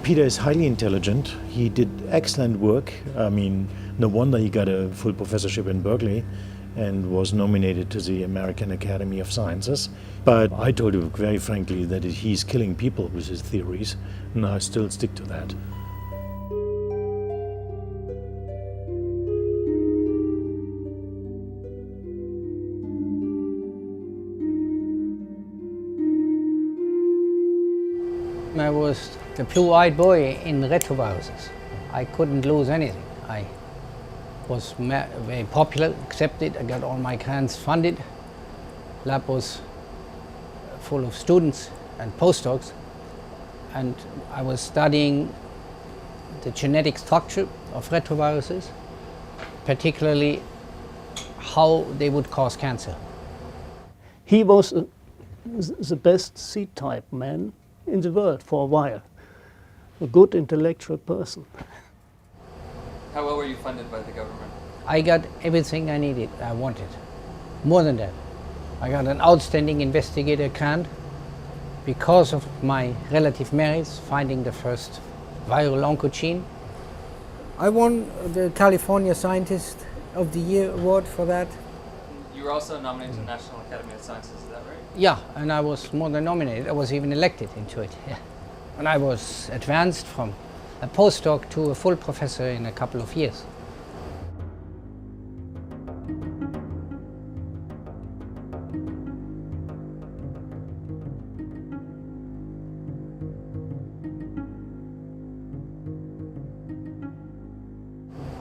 Peter is highly intelligent. He did excellent work. I mean, no wonder he got a full professorship in Berkeley and was nominated to the American Academy of Sciences. But I told him very frankly that he's killing people with his theories, and I still stick to that. I was the blue-eyed boy in retroviruses. I couldn't lose anything. I was very popular, accepted. I got all my grants funded. Lab was full of students and postdocs, and I was studying the genetic structure of retroviruses, particularly how they would cause cancer. He was the best C-type man in the world for a while. A good intellectual person. How well were you funded by the government? I got everything I needed, I wanted. More than that. I got an outstanding investigator grant because of my relative merits, finding the first viral oncogene. I won the California Scientist of the Year award for that. You were also nominated to the National Academy of Sciences, is that right? Yeah, and I was more than nominated. I was even elected into it. Yeah. And I was advanced from a postdoc to a full professor in a couple of years.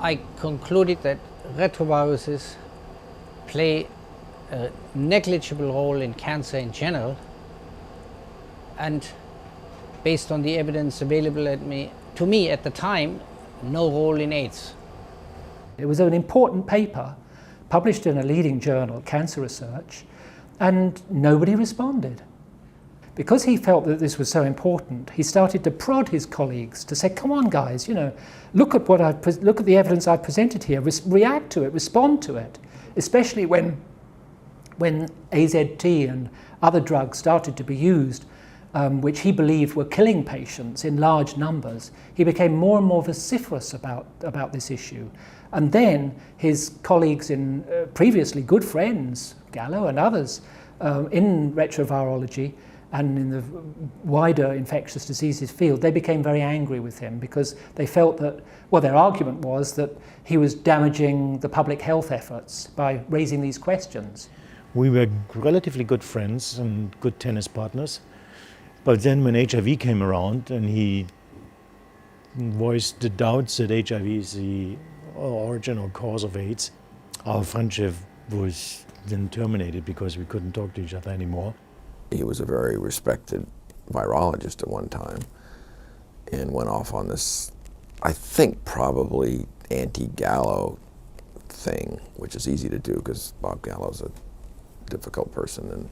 I concluded that retroviruses play a negligible role in cancer in general, and based on the evidence available to me at the time, no role in AIDS. It was an important paper published in a leading journal, Cancer Research, and nobody responded. Because he felt that this was so important, he started to prod his colleagues to say, come on guys, look at the evidence I've presented here, react to it, respond to it, especially when AZT and other drugs started to be used, which he believed were killing patients in large numbers. He became more and more vociferous about this issue. And then his colleagues previously good friends, Gallo and others, in retrovirology and in the wider infectious diseases field, they became very angry with him because they felt that, well, their argument was that he was damaging the public health efforts by raising these questions. We were relatively good friends and good tennis partners. But then when HIV came around and he voiced the doubts that HIV is the origin or cause of AIDS, our friendship was then terminated because we couldn't talk to each other anymore. He was a very respected virologist at one time and went off on this, I think probably anti-Gallo thing, which is easy to do because Bob Gallo's a difficult person and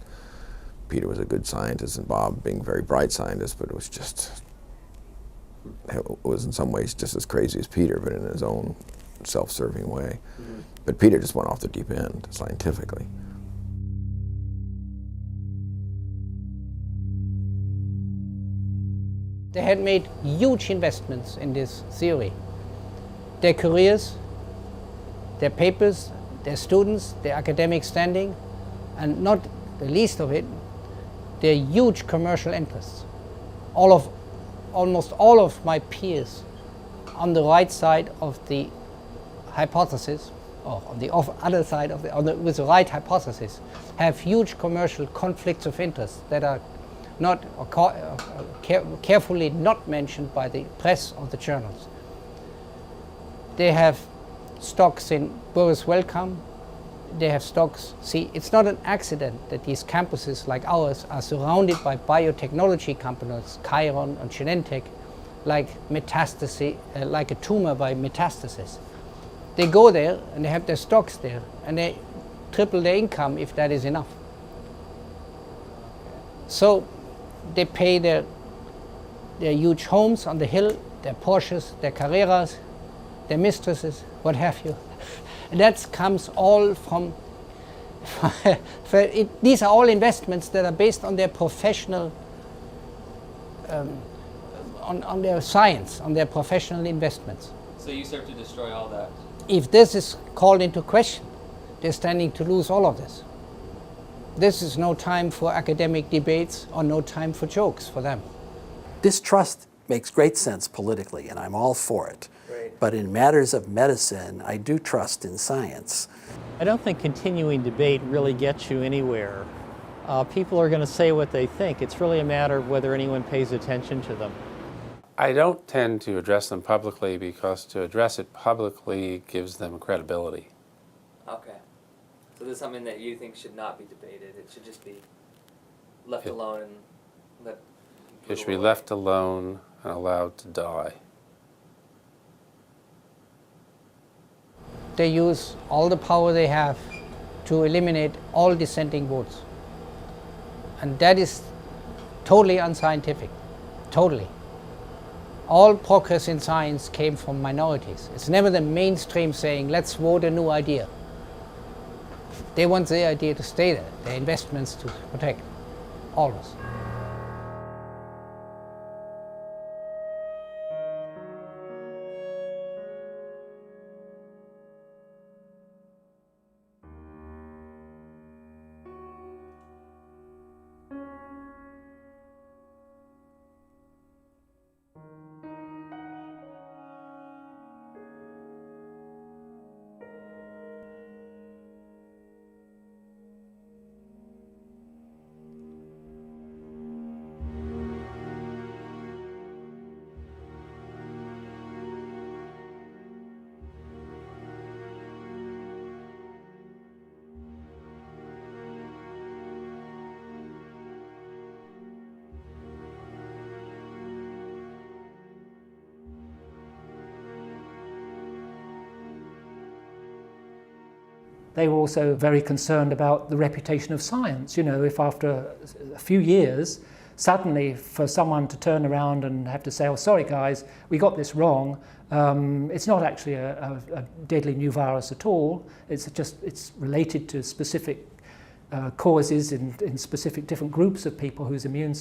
Peter was a good scientist and Bob being a very bright scientist, but it was in some ways just as crazy as Peter, but in his own self-serving way. Mm-hmm. But Peter just went off the deep end scientifically. They had made huge investments in this theory. Their careers, their papers, their students, their academic standing, and not the least of it, their huge commercial interests. Almost all of my peers on the right side of the hypothesis, or on the other side of with the right hypothesis, have huge commercial conflicts of interest that are not carefully not mentioned by the press or the journals. They have stocks in Boris Wellcome. They have stocks. See, it's not an accident that these campuses like ours are surrounded by biotechnology companies, Chiron and Genentech, like metastasis, like a tumor by metastasis. They go there and they have their stocks there, and they triple their income if that is enough. So they pay their huge homes on the hill, their Porsches, their Carreras, their mistresses, what have you. And that comes all from, these are all investments that are based on their professional on their science, on their professional investments. So you serve to destroy all that. If this is called into question, they're standing to lose all of this. This is no time for academic debates or no time for jokes for them. Distrust makes great sense politically, and I'm all for it. Right. But in matters of medicine, I do trust in science. I don't think continuing debate really gets you anywhere. People are going to say what they think. It's really a matter of whether anyone pays attention to them. I don't tend to address them publicly because to address it publicly gives them credibility. Okay. So this is something that you think should not be debated. It should just be left alone and let It should be left alone and allowed to die. They use all the power they have to eliminate all dissenting votes. And that is totally unscientific, totally. All progress in science came from minorities. It's never the mainstream saying, let's vote a new idea. They want their idea to stay there, their investments to protect, always. They were also very concerned about the reputation of science. You know, if after a few years, suddenly for someone to turn around and have to say, oh, sorry guys, we got this wrong. It's not actually a deadly new virus at all. It's related to specific causes in specific different groups of people whose immune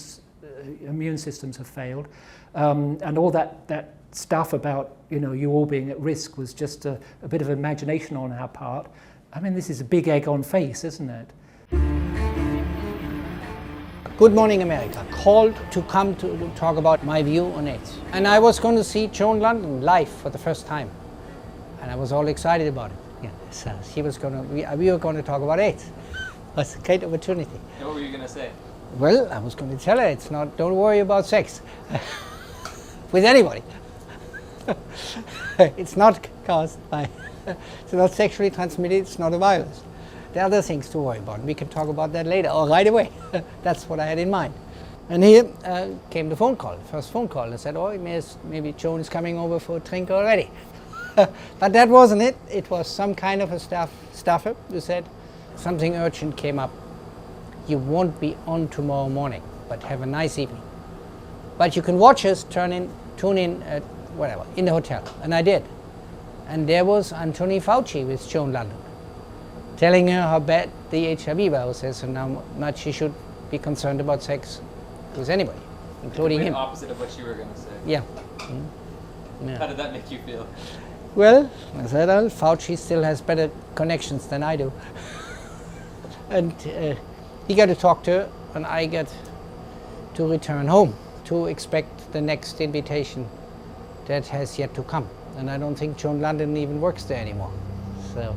systems have failed. And all that stuff about, you know, you all being at risk was just a bit of imagination on our part. I mean, this is a big egg on face, isn't it? Good Morning America called to come to talk about my view on AIDS. And I was going to see Joan London live for the first time. And I was all excited about it. Yeah, so she was going to, we were going to talk about AIDS. It was a great opportunity. And what were you going to say? Well, I was going to tell her it's not, don't worry about sex with anybody. It's not caused by, it's not sexually transmitted, it's not a virus. There are other things to worry about. We can talk about that later or right away. That's what I had in mind. And here came the phone call, the first phone call. I said, oh, maybe Joan is coming over for a drink already. But that wasn't it. It was some kind of a staffer who said, something urgent came up. You won't be on tomorrow morning, but have a nice evening. But you can watch us, tune in at whatever, in the hotel. And I did. And there was Anthony Fauci with Joan London, telling her how bad the HIV virus is and how much she should be concerned about sex with anybody, including him. The opposite of what you were going to say. Yeah. Mm-hmm. Yeah. How did that make you feel? Well, I said, well, Fauci still has better connections than I do. And he got to talk to her, and I got to return home to expect the next invitation that has yet to come. And I don't think Joan London even works there anymore. So.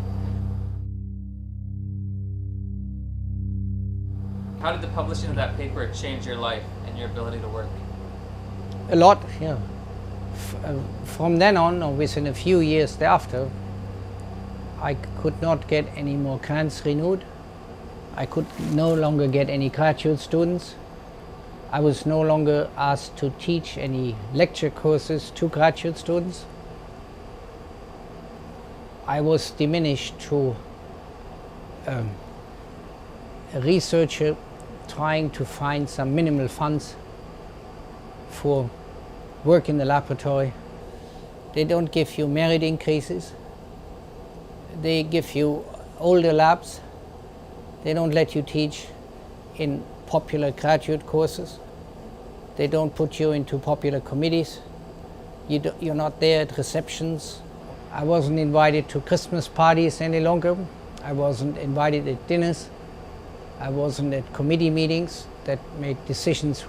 How did the publishing of that paper change your life and your ability to work? A lot, yeah. From then on, or within a few years thereafter, I could not get any more grants renewed. I could no longer get any graduate students. I was no longer asked to teach any lecture courses to graduate students. I was diminished to a researcher trying to find some minimal funds for work in the laboratory. They don't give you merit increases. They give you older labs. They don't let you teach in popular graduate courses. They don't put you into popular committees. You're not there at receptions. I wasn't invited to Christmas parties any longer. I wasn't invited at dinners. I wasn't at committee meetings that made decisions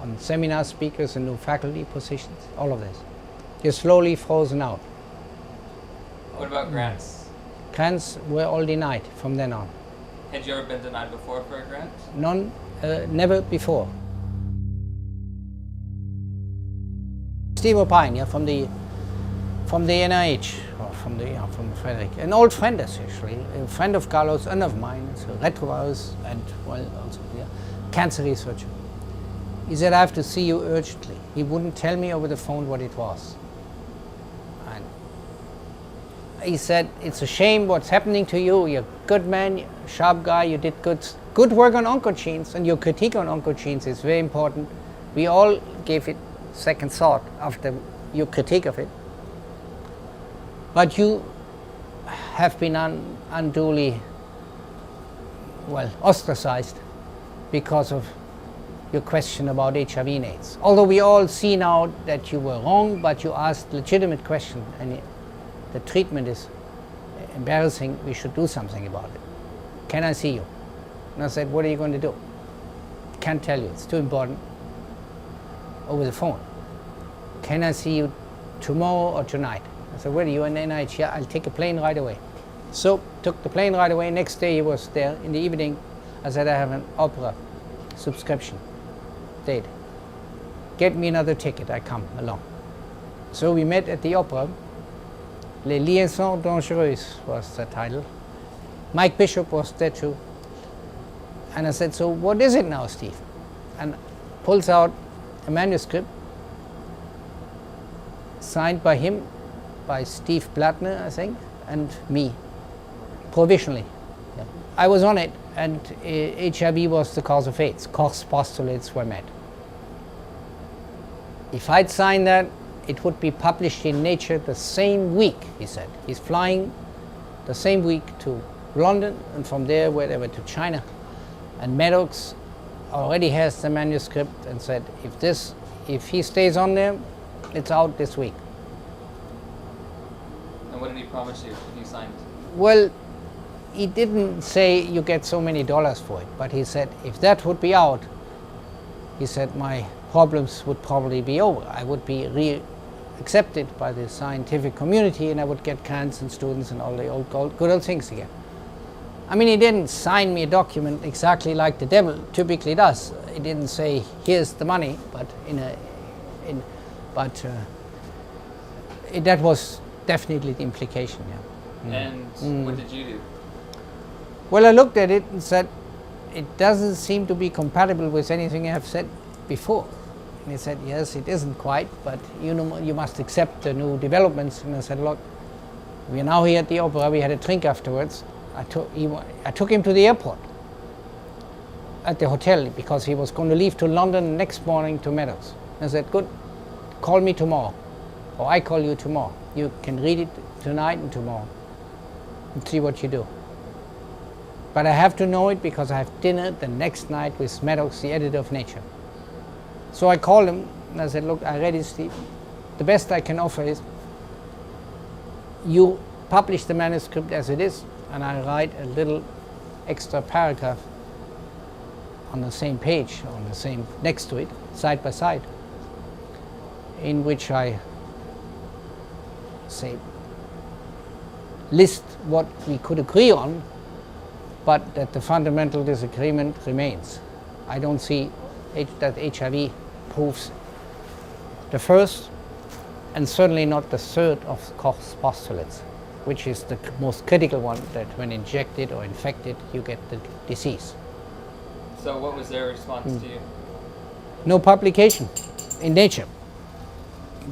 on seminar speakers and new faculty positions, all of this. You're slowly frozen out. What about grants? Grants were all denied from then on. Had you ever been denied before for a grant? None, never before. Steve O'Pine, yeah, from the NIH, or from Frederick, an old friend actually, a friend of Carlos and of mine, so retrovirus and well also cancer researcher. He said, I have to see you urgently. He wouldn't tell me over the phone what it was. And he said, it's a shame what's happening to you. You're a good man, you're a sharp guy, you did good work on oncogenes, and your critique on oncogenes is very important. We all gave it second thought after your critique of it. But you have been unduly, well, ostracized because of your question about HIV and AIDS. Although we all see now that you were wrong, but you asked legitimate question, and the treatment is embarrassing, we should do something about it. Can I see you? And I said, what are you going to do? Can't tell you, it's too important. Over the phone. Can I see you tomorrow or tonight? I said, where are you in NIH? Yeah, I'll take a plane right away. So, took the plane right away. Next day he was there in the evening. I said, I have an opera subscription date. Get me another ticket, I come along. So we met at the opera. Les Liaisons Dangereuses was the title. Mike Bishop was there too. And I said, so what is it now, Steve? And pulls out a manuscript signed by him, by Steve Blattner, I think, and me, provisionally. Yeah. I was on it, and HIV was the cause of AIDS. Koch's postulates were met. If I'd signed that, it would be published in Nature the same week, he said. He's flying the same week to London, and from there, wherever, to China. And Maddox already has the manuscript and said, if he stays on there, it's out this week. And what did he promise you if you signed? Well, he didn't say you get so many dollars for it, but he said if that would be out, he said my problems would probably be over. I would be accepted by the scientific community, and I would get grants and students and all the good old things again. I mean, he didn't sign me a document exactly like the devil typically does. He didn't say, here's the money, but that was definitely the implication, yeah. And what did you do? Well, I looked at it and said, it doesn't seem to be compatible with anything I have said before. And he said, yes, it isn't quite, but you must accept the new developments. And I said, look, we are now here at the opera, we had a drink afterwards. I took him to the airport at the hotel because he was going to leave to London the next morning to Meadows. I said, good, call me tomorrow, or I call you tomorrow. You can read it tonight and tomorrow and see what you do. But I have to know it because I have dinner the next night with Meadows, the editor of Nature. So I called him and I said, look, I read it, Steve. The best I can offer is you publish the manuscript as it is, and I write a little extra paragraph on the same page, on the same, next to it, side by side, in which I say, list what we could agree on, but that the fundamental disagreement remains. I don't see that HIV proves the first, and certainly not the third of Koch's postulates, which is the most critical one, that when injected or infected, you get the disease. So what was their response to you? No publication in Nature.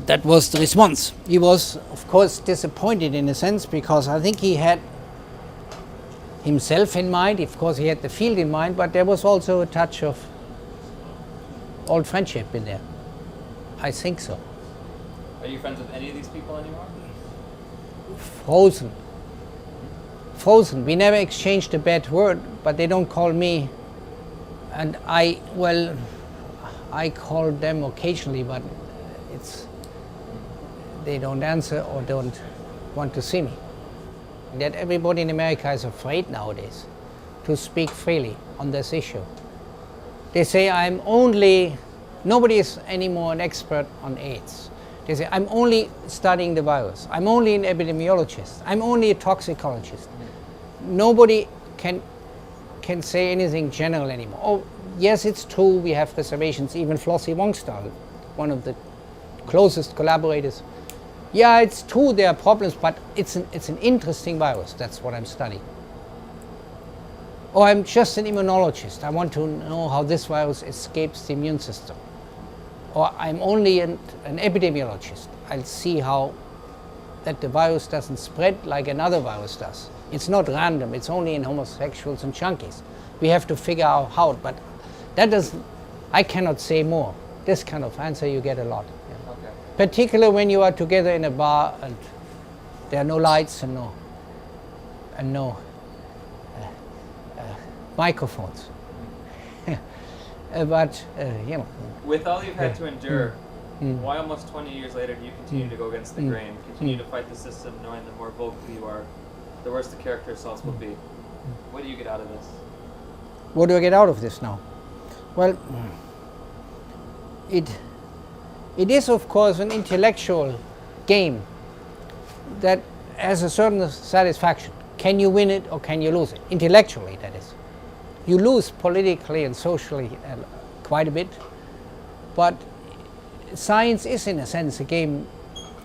That was the response. He was, of course, disappointed in a sense, because I think he had himself in mind. Of course, he had the field in mind, but there was also a touch of old friendship in there. I think so. Are you friends with any of these people anymore? Frozen. Frozen. We never exchanged a bad word, but they don't call me. And I I call them occasionally, but they don't answer or don't want to see me. That everybody in America is afraid nowadays to speak freely on this issue. They say nobody is anymore an expert on AIDS. They say, I'm only studying the virus. I'm only an epidemiologist. I'm only a toxicologist. Nobody can say anything general anymore. Oh, yes, it's true, we have reservations. Even Flossie Wongstall, one of the closest collaborators. Yeah, it's true there are problems, but it's an interesting virus. That's what I'm studying. Or I'm just an immunologist. I want to know how this virus escapes the immune system. Or I'm only an epidemiologist. I'll see how that the virus doesn't spread like another virus does. It's not random. It's only in homosexuals and junkies. We have to figure out how, but I cannot say more. This kind of answer you get a lot. Yeah. Okay. Particularly when you are together in a bar and there are no lights and no microphones. But you know. With all you've had to endure, why almost 20 years later do you continue to go against the grain, continue to fight the system, knowing the more vocal you are, the worse the character assaults will be? What do you get out of this? What do I get out of this now? Well, it is of course an intellectual game that has a certain satisfaction. Can you win it or can you lose it? Intellectually, that is. You lose politically and socially quite a bit, but science is in a sense a game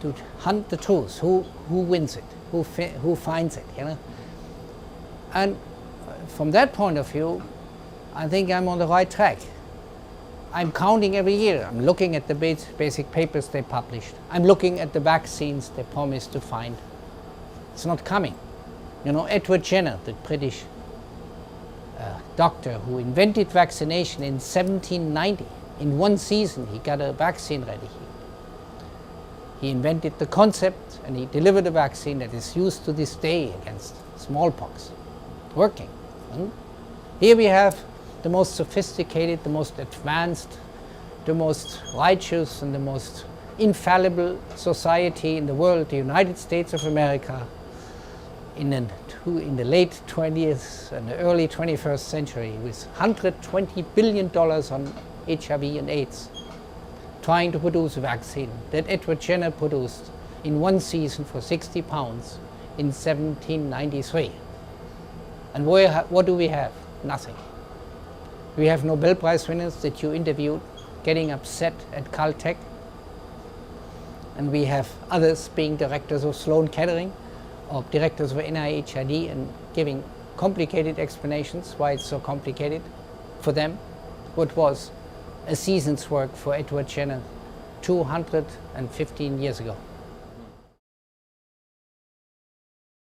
to hunt the truth. Who wins it? Who finds it? You know. And from that point of view, I think I'm on the right track. I'm counting every year. I'm looking at the basic papers they published. I'm looking at the vaccines they promised to find. It's not coming. You know, Edward Jenner, the British doctor who invented vaccination in 1790, in one season he got a vaccine ready. He invented the concept and he delivered a vaccine that is used to this day against smallpox. Working. Here we have the most sophisticated, the most advanced, the most righteous and the most infallible society in the world, the United States of America, in the late 20th and the early 21st century, with $120 billion on HIV and AIDS, trying to produce a vaccine that Edward Jenner produced in one season for 60 pounds in 1793. And what do we have? Nothing. We have Nobel Prize winners that you interviewed getting upset at Caltech, and we have others being directors of Sloan Kettering or directors of NIH and giving complicated explanations why it's so complicated for them. What was a season's work for Edward Jenner 215 years ago.